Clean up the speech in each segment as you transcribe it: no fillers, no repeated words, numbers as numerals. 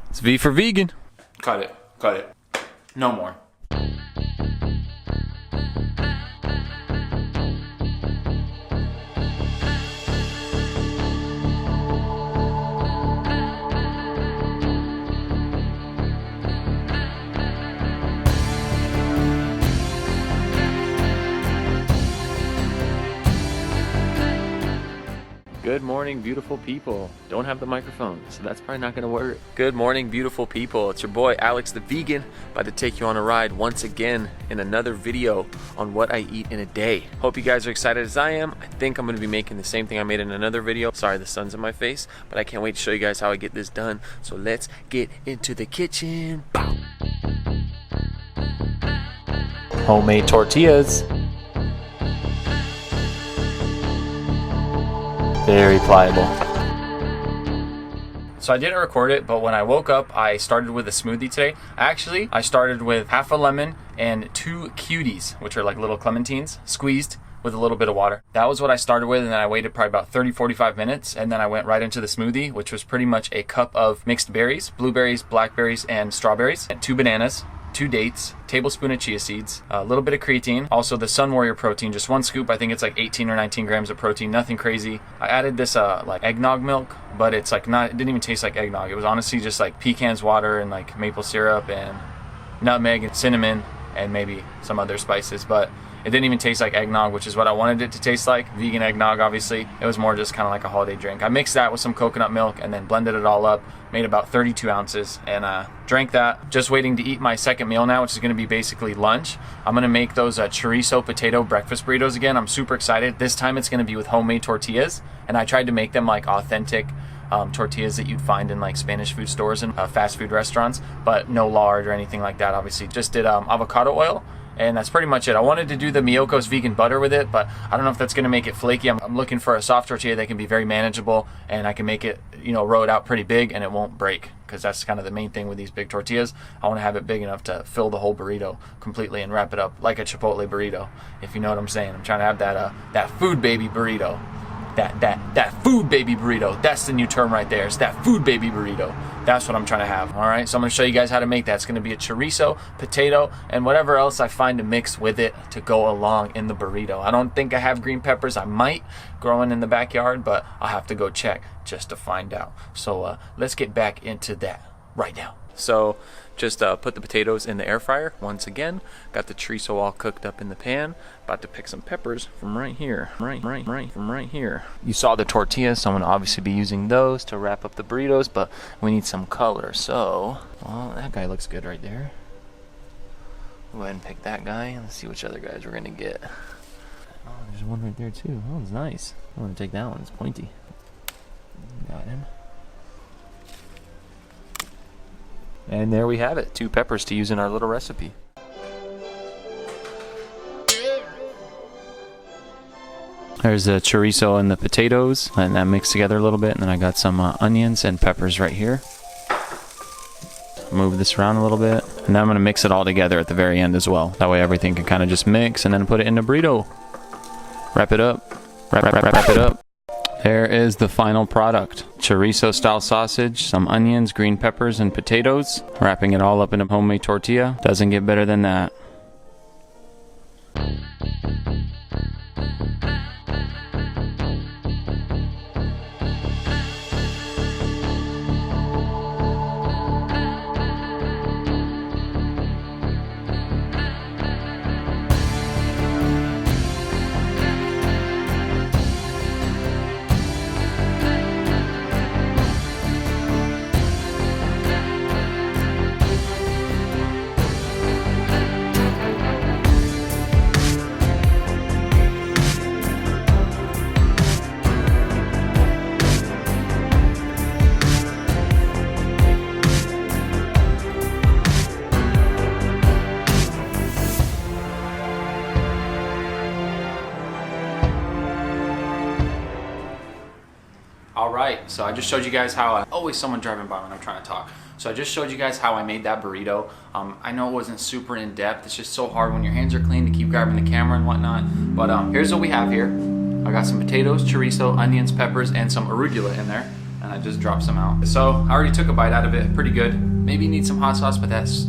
It's V for vegan. Cut it. Cut it. No more. Good morning, beautiful people. Don't have the microphone, so that's probably not gonna work. Good morning, beautiful people. It's your boy, Alex the Vegan, about to take you on a ride once again in another video on what I eat in a day. Hope you guys are excited as I am. I think I'm gonna be making the same thing I made in another video. Sorry, the sun's in my face, but I can't wait to show you guys how I get this done. So let's get into the kitchen. Bow. Homemade tortillas. Very pliable. So I didn't record it, but when I woke up, I started with a smoothie today. Actually, I started with half a lemon and 2 cuties, which are like little clementines, squeezed with a little bit of water. That was what I started with, and then I waited probably about 30-45 minutes, and then I went right into the smoothie, which was pretty much a cup of mixed berries, blueberries, blackberries, and strawberries, and 2 bananas, 2 dates, tablespoon of chia seeds, a little bit of creatine, also the Sun Warrior protein, just 1 scoop. I think it's like 18 or 19 grams of protein, nothing crazy. I added this like eggnog milk, but it's like not, it didn't even taste like eggnog. It was honestly just like pecans water and like maple syrup and nutmeg and cinnamon and maybe some other spices, but it didn't even taste like eggnog, which is what I wanted it to taste like. Vegan eggnog, obviously. It was more just kind of like a holiday drink. I mixed that with some coconut milk and then blended it all up, made about 32 ounces, and drank that. Just waiting to eat my second meal now, which is going to be basically lunch. I'm going to make those chorizo potato breakfast burritos again. I'm super excited. This time it's going to be with homemade tortillas, and I tried to make them like authentic tortillas that you'd find in like Spanish food stores and fast food restaurants, but no lard or anything like that. Obviously, just did avocado oil. And that's pretty much it. I wanted to do the Miyoko's vegan butter with it, but I don't know if that's gonna make it flaky. I'm looking for a soft tortilla that can be very manageable, and I can make it, you know, roll it out pretty big and it won't break, because that's kind of the main thing with these big tortillas. I wanna have it big enough to fill the whole burrito completely and wrap it up like a Chipotle burrito, if you know what I'm saying. I'm trying to have that food baby burrito. That food baby burrito. That's the new term right there. It's that food baby burrito. That's what I'm trying to have. All right, so I'm going to show you guys how to make that. It's going to be a chorizo, potato, and whatever else I find to mix with it to go along in the burrito. I don't think I have green peppers. I might growing in the backyard, but I'll have to go check just to find out. So let's get back into that right now. So just put the potatoes in the air fryer once again. Got the chorizo all cooked up in the pan. About to pick some peppers from right here. From right here. You saw the tortillas, so I'm gonna obviously be using those to wrap up the burritos, but we need some color. So, well, that guy looks good right there. Go ahead and pick that guy. Let's see which other guys we're gonna get. Oh, there's one right there too. Oh, it's nice. I'm gonna take that one. It's pointy. Got him. And there we have it, 2 peppers to use in our little recipe. There's the chorizo and the potatoes, and that mixed together a little bit, and then I got some onions and peppers right here. Move this around a little bit, and then I'm gonna mix it all together at the very end as well. That way everything can kind of just mix, and then put it in the burrito. Wrap it up, wrap it up. There is the final product. Chorizo style sausage, some onions, green peppers, and potatoes. Wrapping it all up in a homemade tortilla. Doesn't get better than that. Alright, so I just showed you guys how always someone driving by when I'm trying to talk. So I just showed you guys how I made that burrito. I know it wasn't super in depth. It's just so hard when your hands are clean to keep grabbing the camera and whatnot. But here's what we have here. I got some potatoes, chorizo, onions, peppers, and some arugula in there. And I I just dropped some out. So I already took a bite out of it, pretty good. Maybe need some hot sauce, but that's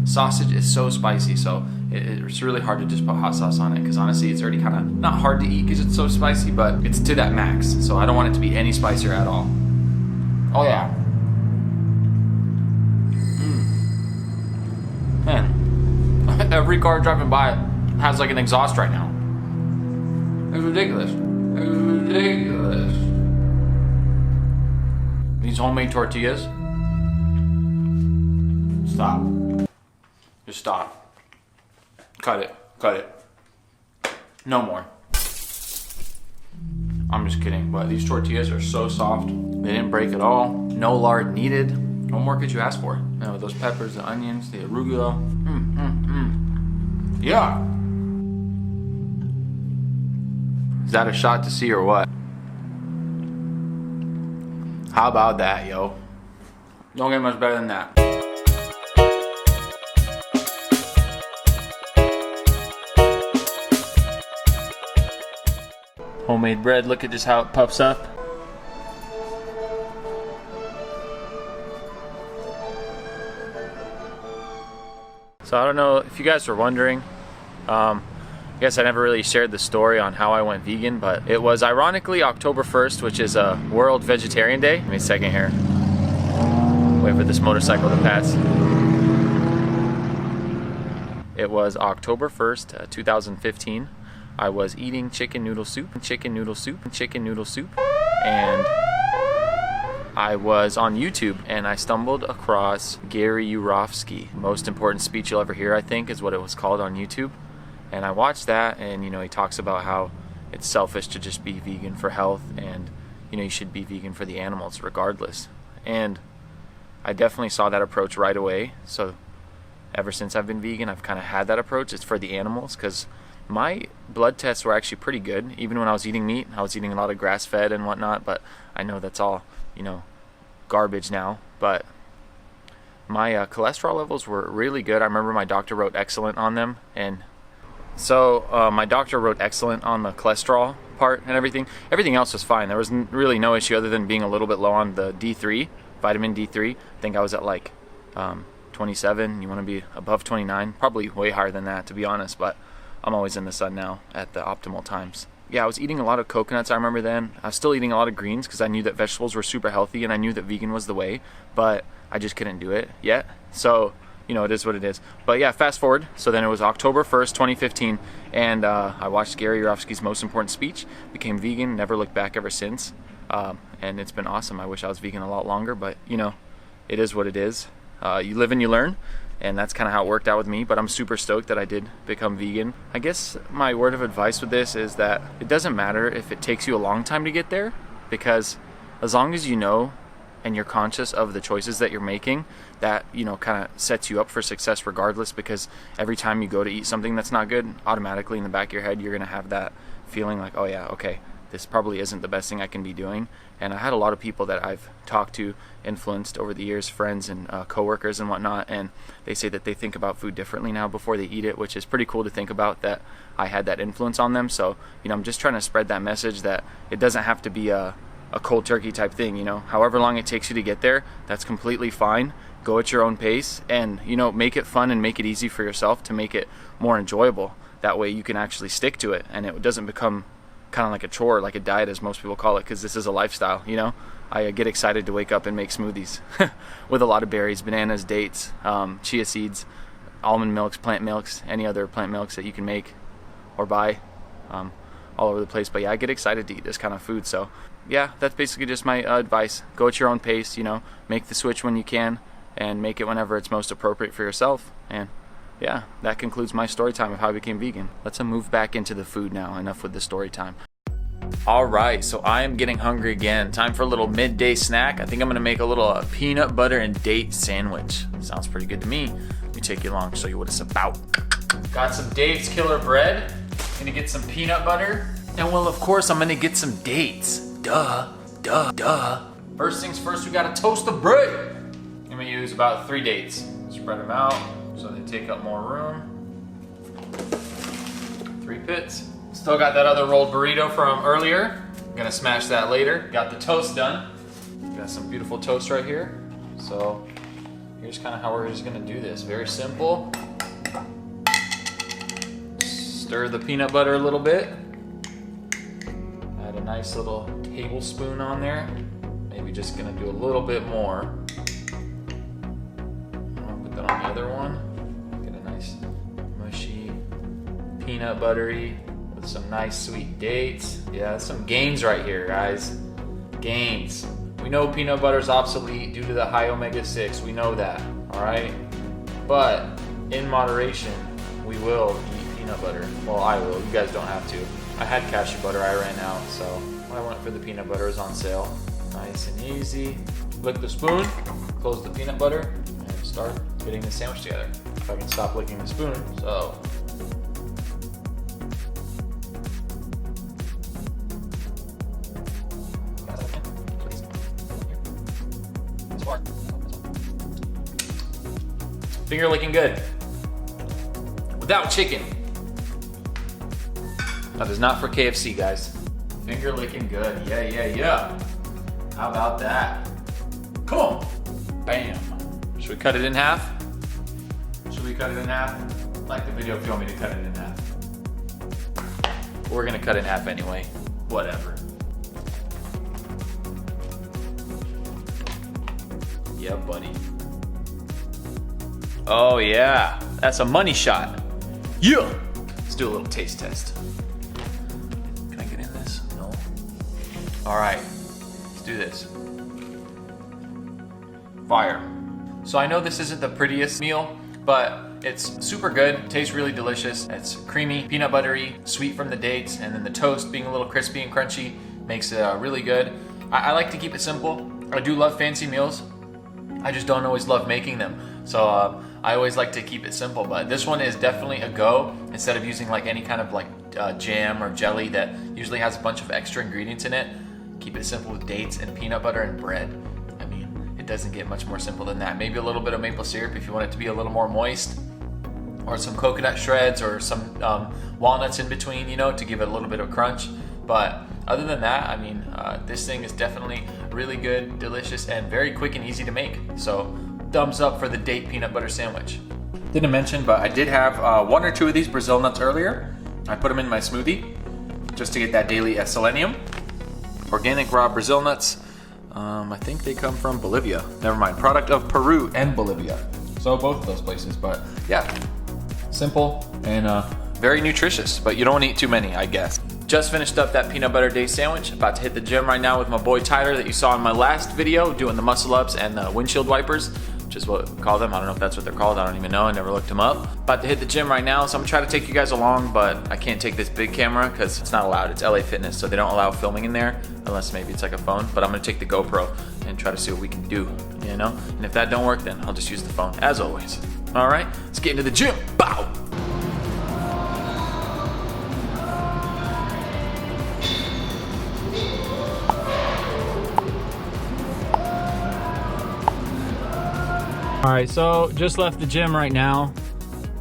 sausage is so spicy, so it's really hard to just put hot sauce on it, because honestly it's already kind of not hard to eat because it's so spicy, but it's to that max, so I don't want it to be any spicier at all. Oh yeah. Man, every car driving by has like an exhaust right now. It's ridiculous. It's ridiculous. These homemade tortillas. Stop. Just stop. Cut it. Cut it. No more. I'm just kidding, but these tortillas are so soft. They didn't break at all. No lard needed. What more could you ask for? You know, those peppers, the onions, the arugula. Yeah. Is that a shot to see or what? How about that, yo? Don't get much better than that. Homemade bread, look at just how it puffs up. So I don't know if you guys were wondering, I guess I never really shared the story on how I went vegan, but it was ironically October 1st, which is a World Vegetarian Day. Give me a second here. Wait for this motorcycle to pass. It was October 1st, 2015. I was eating chicken noodle soup, and I was on YouTube and I stumbled across Gary Yourofsky. Most important speech you'll ever hear, I think, is what it was called on YouTube. And I watched that, and you know, he talks about how it's selfish to just be vegan for health, and you know, you should be vegan for the animals regardless. And I definitely saw that approach right away. So ever since I've been vegan, I've kind of had that approach. It's for the animals, because my blood tests were actually pretty good. Even when I was eating meat, I was eating a lot of grass-fed and whatnot, but I know that's all, you know, garbage now. But my cholesterol levels were really good. I remember my doctor wrote excellent on them, and so my doctor wrote excellent on the cholesterol part and everything. Everything else was fine. There was really no issue other than being a little bit low on the D3, vitamin D3. I think I was at like 27. You want to be above 29, probably way higher than that, to be honest, but I'm always in the sun now at the optimal times. Yeah, I was eating a lot of coconuts, I remember then. I was still eating a lot of greens because I knew that vegetables were super healthy, and I knew that vegan was the way, but I just couldn't do it yet. So, you know, it is what it is. But yeah, fast forward. So then it was October 1st, 2015, and I watched Gary Yourofsky's most important speech, became vegan, never looked back ever since. And it's been awesome. I wish I was vegan a lot longer, but you know, it is what it is. You live and you learn. And that's kind of how it worked out with me, but I'm super stoked that I did become vegan. I guess my word of advice with this is that it doesn't matter if it takes you a long time to get there, because as long as you know and you're conscious of the choices that you're making, that, you know, kind of sets you up for success regardless, because every time you go to eat something that's not good, automatically in the back of your head, you're going to have that feeling like, oh yeah, okay, this probably isn't the best thing I can be doing. And I had a lot of people that I've talked to, influenced over the years, friends and coworkers and whatnot, and they say that they think about food differently now before they eat it, which is pretty cool to think about, that I had that influence on them. So, you know, I'm just trying to spread that message that it doesn't have to be a cold turkey type thing, you know. However long it takes you to get there, that's completely fine. Go at your own pace, and, you know, make it fun and make it easy for yourself to make it more enjoyable. That way you can actually stick to it, and it doesn't become kind of like a chore, like a diet as most people call it, because this is a lifestyle, you know. I get excited to wake up and make smoothies with a lot of berries, bananas, dates, chia seeds, almond milks, plant milks, any other plant milks that you can make or buy all over the place. But yeah, I get excited to eat this kind of food. So yeah, that's basically just my advice. Go at your own pace, you know, make the switch when you can, and make it whenever it's most appropriate for yourself. And yeah, that concludes my story time of how I became vegan. Let's move back into the food now. Enough with the story time. All right, so I am getting hungry again. Time for a little midday snack. I think I'm gonna make a little peanut butter and date sandwich. Sounds pretty good to me. Let me take you along, show you what it's about. Got some Dave's Killer bread. Gonna get some peanut butter. And well, of course, I'm gonna get some dates. Duh. First things first, we gotta toast the bread. I'm gonna use about 3 dates. Spread them out so they take up more room. 3 pits. Still got that other rolled burrito from earlier. I'm gonna smash that later. Got the toast done. Got some beautiful toast right here. So here's kind of how we're just gonna do this. Very simple. Stir the peanut butter a little bit. Add a nice little tablespoon on there. Maybe just gonna do a little bit more. I'll put that on the other one. Get a nice mushy peanut buttery with some nice sweet dates. Yeah, some gains right here, guys. Gains. We know peanut butter is obsolete due to the high omega-6. We know that, all right? But in moderation, we will eat peanut butter. Well, I will. You guys don't have to. I had cashew butter. I ran out, so I went for the peanut butter. It was on sale. Nice and easy. Lick the spoon, close the peanut butter, and start fitting the sandwich together. If I can stop licking the spoon, so. Finger licking good. Without chicken. That is not for KFC, guys. Finger licking good. Yeah, yeah, yeah. How about that? Come on. Bam. Should we cut it in half? Should we cut it in half? Like the video if you want me to cut it in half. We're gonna cut it in half anyway. Whatever. Yeah, buddy. Oh yeah, that's a money shot. Yeah. Let's do a little taste test. Can I get in this? No. All right, let's do this. Fire. So I know this isn't the prettiest meal, but it's super good. Tastes really delicious. It's creamy, peanut buttery, sweet from the dates, and then the toast being a little crispy and crunchy makes it really good. I like to keep it simple. I do love fancy meals. I just don't always love making them. So I always like to keep it simple, but this one is definitely a go. Instead of using like any kind of like jam or jelly that usually has a bunch of extra ingredients in it, keep it simple with dates and peanut butter and bread. I mean, it doesn't get much more simple than that. Maybe a little bit of maple syrup if you want it to be a little more moist, or some coconut shreds or some walnuts in between, you know, to give it a little bit of crunch. But other than that, I mean, this thing is definitely really good, delicious, and very quick and easy to make. So thumbs up for the date peanut butter sandwich. Didn't mention, but I did have one or two of these Brazil nuts earlier. I put them in my smoothie just to get that daily selenium. Organic raw Brazil nuts. I think they come from Bolivia. Never mind, product of Peru and Bolivia. So both of those places, but yeah, simple and very nutritious, but you don't want to eat too many, I guess. Just finished up that peanut butter day sandwich. About to hit the gym right now with my boy Tyler that you saw in my last video doing the muscle ups and the windshield wipers, which is what we call them. I don't know if that's what they're called. I don't even know. I never looked them up. About to hit the gym right now, so I'm gonna try to take you guys along, but I can't take this big camera because it's not allowed. It's LA Fitness, so they don't allow filming in there unless maybe it's like a phone, but I'm gonna take the GoPro and try to see what we can do, you know? And if that don't work, then I'll just use the phone, as always. All right, let's get into the gym. Bow! All right, so just left the gym right now.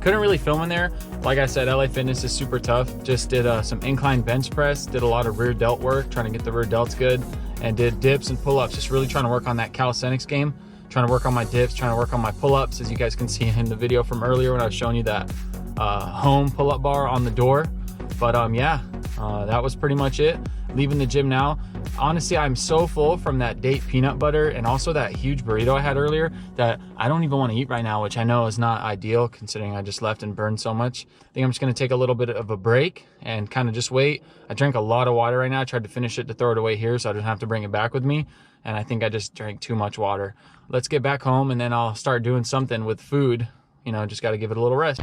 Couldn't really film in there. Like I said, LA Fitness is super tough. Just did some incline bench press, did a lot of rear delt work, trying to get the rear delts good, and did dips and pull-ups, just really trying to work on that calisthenics game, trying to work on my dips, trying to work on my pull-ups, as you guys can see in the video from earlier when I was showing you that home pull-up bar on the door. But yeah, that was pretty much it. Leaving the gym now. Honestly, I'm so full from that date peanut butter and also that huge burrito I had earlier that I don't even want to eat right now, which I know is not ideal considering I just left and burned so much. I think I'm just going to take a little bit of a break and kind of just wait. I drank a lot of water right now. I tried to finish it to throw it away here so I don't have to bring it back with me. And I think I just drank too much water. Let's get back home and then I'll start doing something with food. You know, just got to give it a little rest.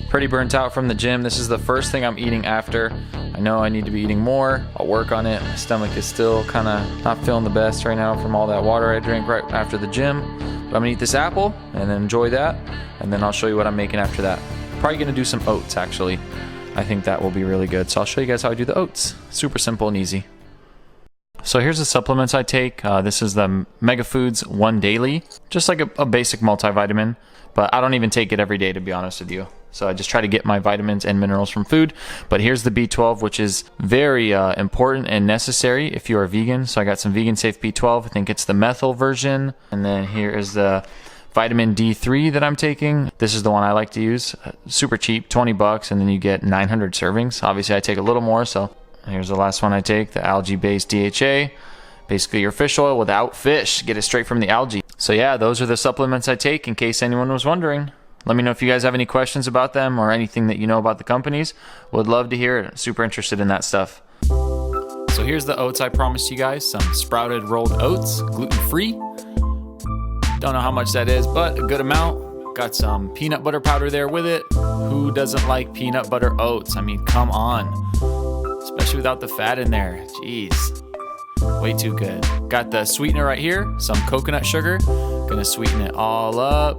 Pretty burnt out from the gym. This is the first thing I'm eating after. I know I need to be eating more. I'll work on it. My stomach is still kind of not feeling the best right now from all that water I drank right after the gym. But I'm gonna eat this apple and then enjoy that. And then I'll show you what I'm making after that. Probably gonna do some oats actually. I think that will be really good. So I'll show you guys how I do the oats. Super simple and easy. So here's the supplements I take. This is the Mega Foods One Daily. Just like a basic multivitamin. But I don't even take it every day, to be honest with you. So I just try to get my vitamins and minerals from food. But here's the B12, which is very important and necessary if you are vegan. So I got some vegan safe B12. I think it's the methyl version. And then here is the vitamin D3 that I'm taking. This is the one I like to use. Super cheap, 20 bucks, and then you get 900 servings. Obviously I take a little more, so here's the last one I take, the algae-based DHA. Basically your fish oil without fish. Get it straight from the algae. So yeah, those are the supplements I take in case anyone was wondering. Let me know if you guys have any questions about them or anything that you know about the companies. Would love to hear it. Super interested in that stuff. So here's the oats I promised you guys. Some sprouted rolled oats, gluten-free. Don't know how much that is, but a good amount. Got some peanut butter powder there with it. Who doesn't like peanut butter oats? I mean, come on. Especially without the fat in there. Jeez. Way too good. Got the sweetener right here. Some coconut sugar. Gonna sweeten it all up.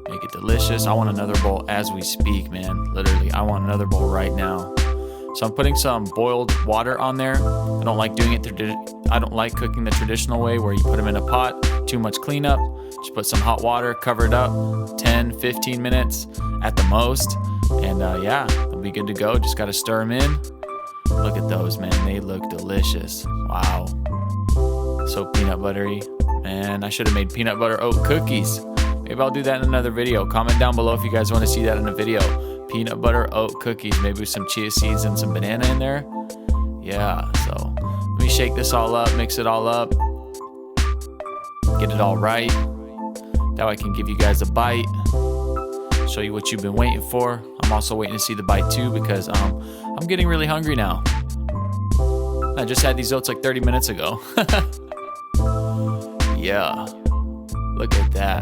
Make it delicious. I want another bowl as we speak, man. Literally, I want another bowl right now. So I'm putting some boiled water on there. I don't like doing it I don't like cooking the traditional way where you put them in a pot. Too much cleanup. Just put some hot water, cover it up, 10, 15 minutes at the most. And yeah, they'll be good to go. Just got to stir them in. Look at those, man. They look delicious. Wow. So peanut buttery. Man, I should have made peanut butter oat cookies. Maybe I'll do that in another video. Comment down below if you guys want to see that in a video. Peanut butter oat cookies, maybe with some chia seeds and some banana in there. Yeah, so let me shake this all up, mix it all up. Get it all right. Now I can give you guys a bite. Show you what you've been waiting for. I'm also waiting to see the bite too because I'm getting really hungry now. I just had these oats like 30 minutes ago. Yeah, look at that.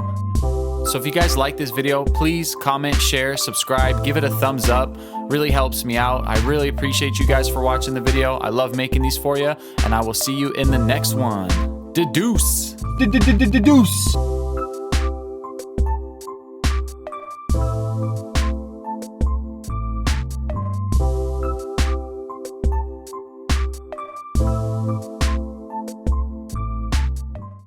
So if you guys like this video, please comment, share, subscribe, give it a thumbs up. Really helps me out. I really appreciate you guys for watching the video. I love making these for you, and I will see you in the next one. Deuce.